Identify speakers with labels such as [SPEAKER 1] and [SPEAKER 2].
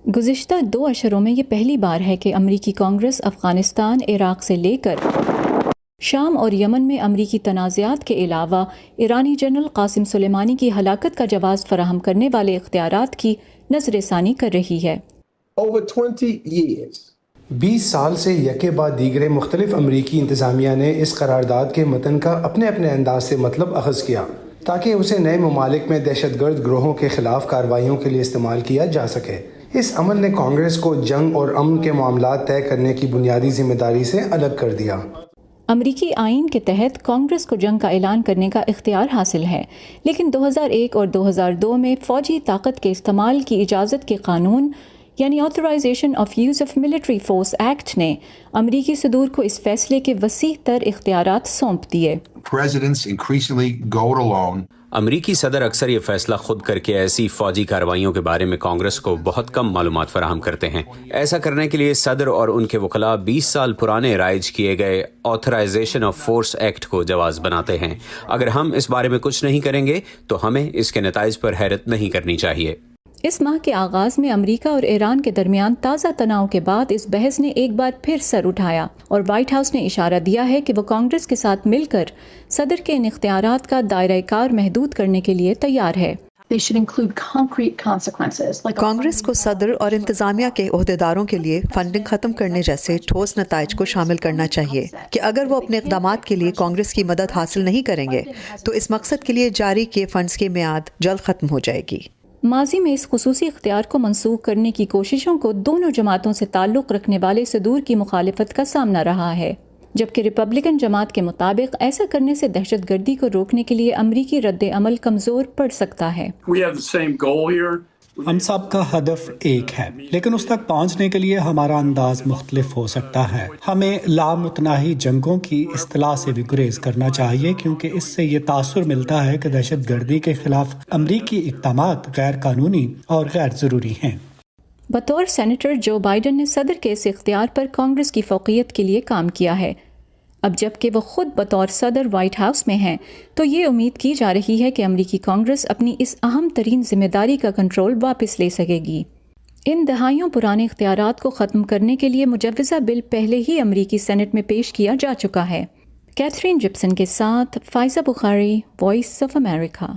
[SPEAKER 1] گزشتہ 2 اشروں میں یہ پہلی بار ہے کہ امریکی کانگریس افغانستان، عراق سے لے کر شام اور یمن میں امریکی تنازعات کے علاوہ ایرانی جنرل قاسم سلیمانی کی ہلاکت کا جواز فراہم کرنے والے اختیارات کی نظر ثانی کر رہی ہے۔
[SPEAKER 2] Over 20 years.
[SPEAKER 3] 20 سال سے یکے بعد دیگرے مختلف امریکی انتظامیہ نے اس قرارداد کے متن کا اپنے اپنے انداز سے مطلب اخذ کیا تاکہ اسے نئے ممالک میں دہشت گرد گروہوں کے خلاف کارروائیوں کے لیے استعمال کیا جا سکے۔ اس عمل نے کانگریس کو جنگ اور امن کے معاملات طے کرنے کی بنیادی ذمہ داری سے الگ کر دیا۔
[SPEAKER 1] امریکی آئین کے تحت کانگریس کو جنگ کا اعلان کرنے کا اختیار حاصل ہے، لیکن 2001 اور 2002 میں فوجی طاقت کے استعمال کی اجازت کے قانون یعنی authorisation of use of military force act نے امریکی صدور کو اس فیصلے کے وسیع تر اختیارات سونپ دیے۔
[SPEAKER 4] Presidents increasingly go it alone.
[SPEAKER 5] امریکی صدر اکثر یہ فیصلہ خود کر کے ایسی فوجی کارروائیوں کے بارے میں کانگریس کو بہت کم معلومات فراہم کرتے ہیں۔ ایسا کرنے کے لیے صدر اور ان کے وکلاء 20 سال پرانے رائج کیے گئے آتھورائزیشن آف فورس ایکٹ کو جواز بناتے ہیں۔ اگر ہم اس بارے میں کچھ نہیں کریں گے تو ہمیں اس کے نتائج پر حیرت نہیں کرنی چاہیے۔
[SPEAKER 1] اس ماہ کے آغاز میں امریکہ اور ایران کے درمیان تازہ تناؤ کے بعد اس بحث نے ایک بار پھر سر اٹھایا اور وائٹ ہاؤس نے اشارہ دیا ہے کہ وہ کانگریس کے ساتھ مل کر صدر کے ان اختیارات کا دائرہ کار محدود کرنے کے لیے تیار ہے۔
[SPEAKER 6] کانگریس کو صدر اور انتظامیہ کے عہدیداروں کے لیے فنڈنگ ختم کرنے جیسے ٹھوس نتائج کو شامل کرنا چاہیے کہ اگر وہ اپنے اقدامات کے لیے کانگریس کی مدد حاصل نہیں کریں گے تو اس مقصد کے لیے جاری کیے فنڈز کی میعاد جلد ختم ہو جائے گی۔
[SPEAKER 1] ماضی میں اس خصوصی اختیار کو منسوخ کرنے کی کوششوں کو دونوں جماعتوں سے تعلق رکھنے والے صدور کی مخالفت کا سامنا رہا ہے، جبکہ ریپبلکن جماعت کے مطابق ایسا کرنے سے دہشت گردی کو روکنے کے لیے امریکی رد عمل کمزور پڑ سکتا ہے۔
[SPEAKER 7] ہم سب کا ہدف ایک ہے، لیکن اس تک پہنچنے کے لیے ہمارا انداز مختلف ہو سکتا ہے۔ ہمیں لامتناہی جنگوں کی اصطلاح سے بھی گریز کرنا چاہیے کیونکہ اس سے یہ تاثر ملتا ہے کہ دہشت گردی کے خلاف امریکی اقدامات غیر قانونی اور غیر ضروری ہیں۔
[SPEAKER 1] بطور سینیٹر جو بائیڈن نے صدر کے اس اختیار پر کانگریس کی فوقیت کے لیے کام کیا ہے۔ اب جب کہ وہ خود بطور صدر وائٹ ہاؤس میں ہیں تو یہ امید کی جا رہی ہے کہ امریکی کانگریس اپنی اس اہم ترین ذمہ داری کا کنٹرول واپس لے سکے گی۔ ان دہائیوں پرانے اختیارات کو ختم کرنے کے لیے مجوزہ بل پہلے ہی امریکی سینٹ میں پیش کیا جا چکا ہے۔ کیتھرین جپسن کے ساتھ فائزہ بخاری، وائس آف امریکہ۔